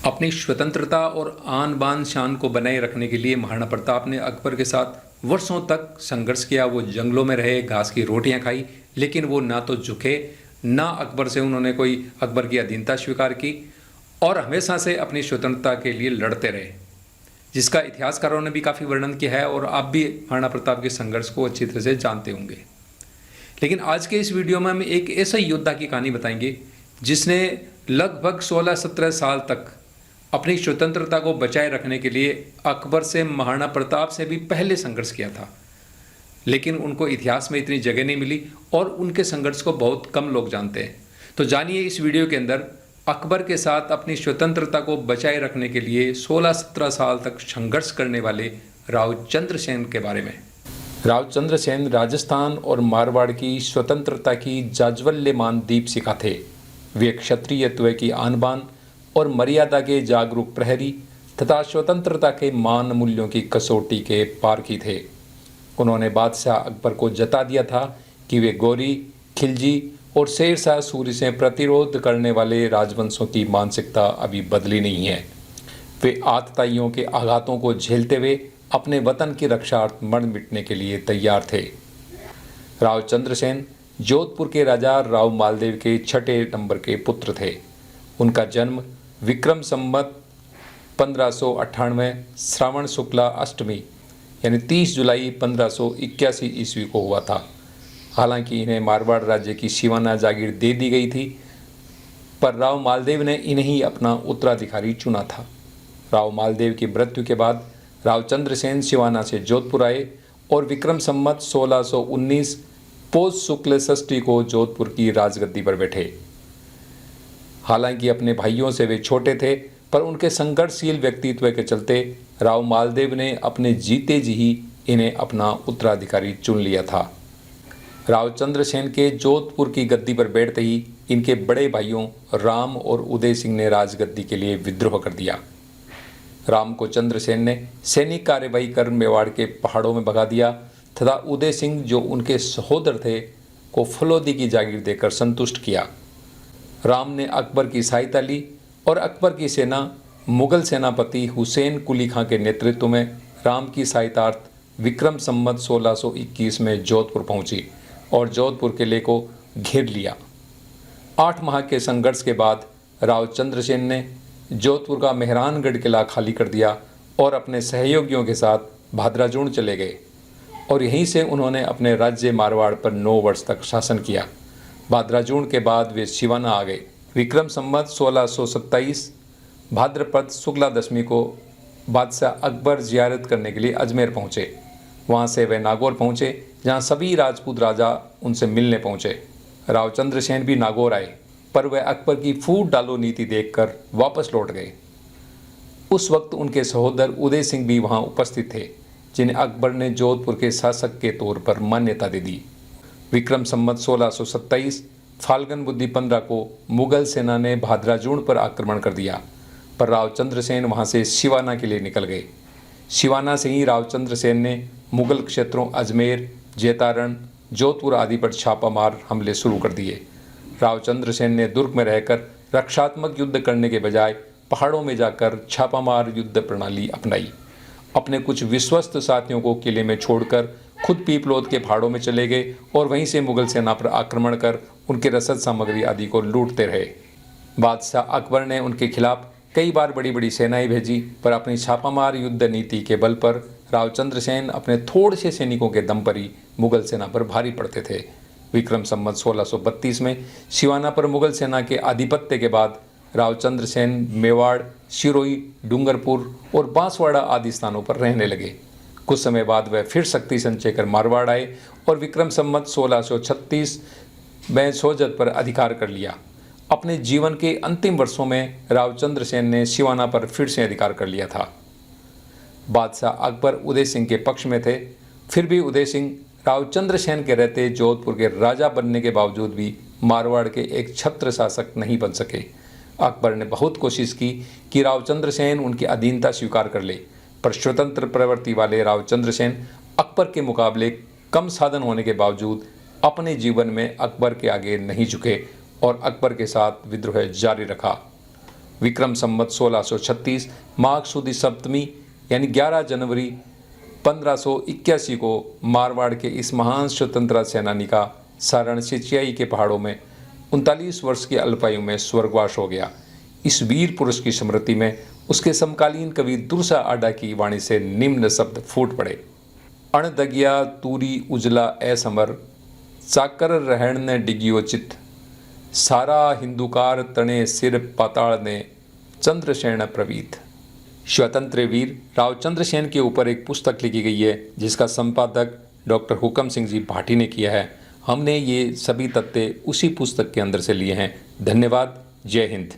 अपनी स्वतंत्रता और आन बान शान को बनाए रखने के लिए महाराणा प्रताप ने अकबर के साथ वर्षों तक संघर्ष किया। वो जंगलों में रहे, घास की रोटियां खाई, लेकिन वो ना तो झुके, ना अकबर से उन्होंने कोई अकबर की अधीनता स्वीकार की और हमेशा से अपनी स्वतंत्रता के लिए लड़ते रहे, जिसका इतिहासकारों ने भी काफ़ी वर्णन किया है और आप भी महाराणा प्रताप के संघर्ष को अच्छी तरह से जानते होंगे। लेकिन आज के इस वीडियो में हम एक ऐसे योद्धा की कहानी बताएंगे जिसने लगभग 16-17 साल तक अपनी स्वतंत्रता को बचाए रखने के लिए अकबर से, महाराणा प्रताप से भी पहले संघर्ष किया था, लेकिन उनको इतिहास में इतनी जगह नहीं मिली और उनके संघर्ष को बहुत कम लोग जानते हैं। तो जानिए इस वीडियो के अंदर अकबर के साथ अपनी स्वतंत्रता को बचाए रखने के लिए 16-17 साल तक संघर्ष करने वाले रावचंद्र सेन के बारे में। रावचंद्र सेन राजस्थान और मारवाड़ की स्वतंत्रता की जाज्वल्यमान दीपशिखा थे। वे क्षत्रियत्व की आन बान और मर्यादा के जागरूक प्रहरी तथा स्वतंत्रता के मान मूल्यों की कसौटी के पारखी थे। उन्होंने बादशाह अकबर को जता दिया था कि वे गौरी, खिलजी और शेरशाह सूरी से प्रतिरोध करने वाले राजवंशों की मानसिकता अभी बदली नहीं है। वे आतताइयों के आघातों को झेलते हुए अपने वतन की रक्षार्थ मर मिटने के लिए तैयार थे। रावचंद्र सेन जोधपुर के राजा राव मालदेव के छठे नंबर के पुत्र थे। उनका जन्म विक्रम संवत 1598 श्रावण शुक्ला अष्टमी यानी 30 जुलाई 1581 ईस्वी को हुआ था। हालांकि इन्हें मारवाड़ राज्य की सिवाना जागीर दे दी गई थी, पर राव मालदेव ने इन्हें ही अपना उत्तराधिकारी चुना था। राव मालदेव की मृत्यु के बाद रावचंद्र सेन सिवाना से जोधपुर आए और विक्रम संवत 1619 पोष शुक्ल षष्ठी को जोधपुर की राजगद्दी पर बैठे। हालांकि अपने भाइयों से वे छोटे थे, पर उनके संघर्षशील व्यक्तित्व के चलते राव मालदेव ने अपने जीते जी ही इन्हें अपना उत्तराधिकारी चुन लिया था। रावचंद्र सेन के जोधपुर की गद्दी पर बैठते ही इनके बड़े भाइयों राम और उदय सिंह ने राजगद्दी के लिए विद्रोह कर दिया। राम को चंद्र सेन ने सैनिक कार्यवाही कर मेवाड़ के पहाड़ों में भगा दिया तथा उदय सिंह, जो उनके सहोदर थे, को फलोदी की जागीर देकर संतुष्ट किया। राम ने अकबर की सहायता ली और अकबर की सेना मुगल सेनापति हुसैन कुली खां के नेतृत्व में राम की सहायतार्थ विक्रम संवत 1621 में जोधपुर पहुंची और जोधपुर किले को घेर लिया। 8 माह के संघर्ष के बाद रावचंद्र सेन ने जोधपुर का मेहरानगढ़ किला खाली कर दिया और अपने सहयोगियों के साथ भाद्राजूण चले गए और यहीं से उन्होंने अपने राज्य मारवाड़ पर 9 वर्ष तक शासन किया। भाद्राजूण के बाद वे सिवाना आ गए। विक्रम संवत 1627 भाद्रपद शुक्ला दशमी को बादशाह अकबर जियारत करने के लिए अजमेर पहुँचे। वहाँ से वे नागौर पहुँचे, जहाँ सभी राजपूत राजा उनसे मिलने पहुँचे। रावचंद्र सेन भी नागौर आए, पर वे अकबर की फूट डालो नीति देखकर वापस लौट गए। उस वक्त उनके सहोदर उदय सिंह भी वहाँ उपस्थित थे, जिन्हें अकबर ने जोधपुर के शासक के तौर पर मान्यता दे दी। विक्रम संवत 1627 फाल्गुन बुद्धि 15 को मुगल सेना ने भाद्राजूण पर आक्रमण कर दिया, पर रावचंद्र सेन वहाँ से सिवाना के लिए निकल गए। सिवाना से ही रावचंद्र सेन ने मुगल क्षेत्रों अजमेर, जेतारण, जोधपुर आदि पर छापामार हमले शुरू कर दिए। रावचंद्र सेन ने दुर्ग में रहकर रक्षात्मक युद्ध करने के बजाय पहाड़ों में जाकर छापामार युद्ध प्रणाली अपनाई। अपने कुछ विश्वस्त साथियों को किले में छोड़कर खुद पीपलोद के पहाड़ों में चले गए और वहीं से मुगल सेना पर आक्रमण कर उनके रसद सामग्री आदि को लूटते रहे। बादशाह अकबर ने उनके खिलाफ कई बार बड़ी बड़ी सेनाएं भेजी, पर अपनी छापामार युद्ध नीति के बल पर रावचंद्र सेन अपने थोड़े से सैनिकों के दम पर ही मुगल सेना पर भारी पड़ते थे। विक्रम संवत 1632 में सिवाना पर मुगल सेना के आधिपत्य के बाद रावचंद्र सेन मेवाड़, सिरोही, डूंगरपुर और बांसवाड़ा आदि स्थानों पर रहने लगे। कुछ समय बाद वह फिर शक्ति संचय कर मारवाड़ आए और विक्रम संवत 1636 में सोजत पर अधिकार कर लिया। अपने जीवन के अंतिम वर्षों में रावचंद्र सेन ने सिवाना पर फिर से अधिकार कर लिया था। बादशाह अकबर उदय सिंह के पक्ष में थे, फिर भी उदय सिंह रावचंद्र सेन के रहते जोधपुर के राजा बनने के बावजूद भी मारवाड़ के एक छत्र शासक नहीं बन सके। अकबर ने बहुत कोशिश की कि रावचंद्र सेन उनकी अधीनता स्वीकार कर ले, पर स्वतंत्र प्रवृत्ति वाले रावचंद्र सेन अकबर के मुकाबले कम साधन होने के बावजूद अपने जीवन में अकबर के आगे नहीं झुके और अकबर के साथ विद्रोह जारी रखा। विक्रम संवत 1636 माघ सुदी सप्तमी यानी 11 जनवरी 1581 को मारवाड़ के इस महान स्वतंत्रता सेनानी का सारण सिंचियाई के पहाड़ों में 39 वर्ष की अल्पायु में स्वर्गवास हो गया। इस वीर पुरुष की स्मृति में उसके समकालीन कवि दुर्सा आडा की वाणी से निम्न शब्द फूट पड़े। अण दगिया तूरी उजला असमर, चाकर रहण ने डिगियो चित, सारा हिंदुकार तणे सिर पाताल ने चंद्रसेन प्रवीत। स्वतंत्र वीर राव चंद्रसेन के ऊपर एक पुस्तक लिखी गई है जिसका संपादक डॉक्टर हुकम सिंह जी भाटी ने किया है। हमने ये सभी तथ्य उसी पुस्तक के अंदर से लिए हैं। धन्यवाद। जय हिंद।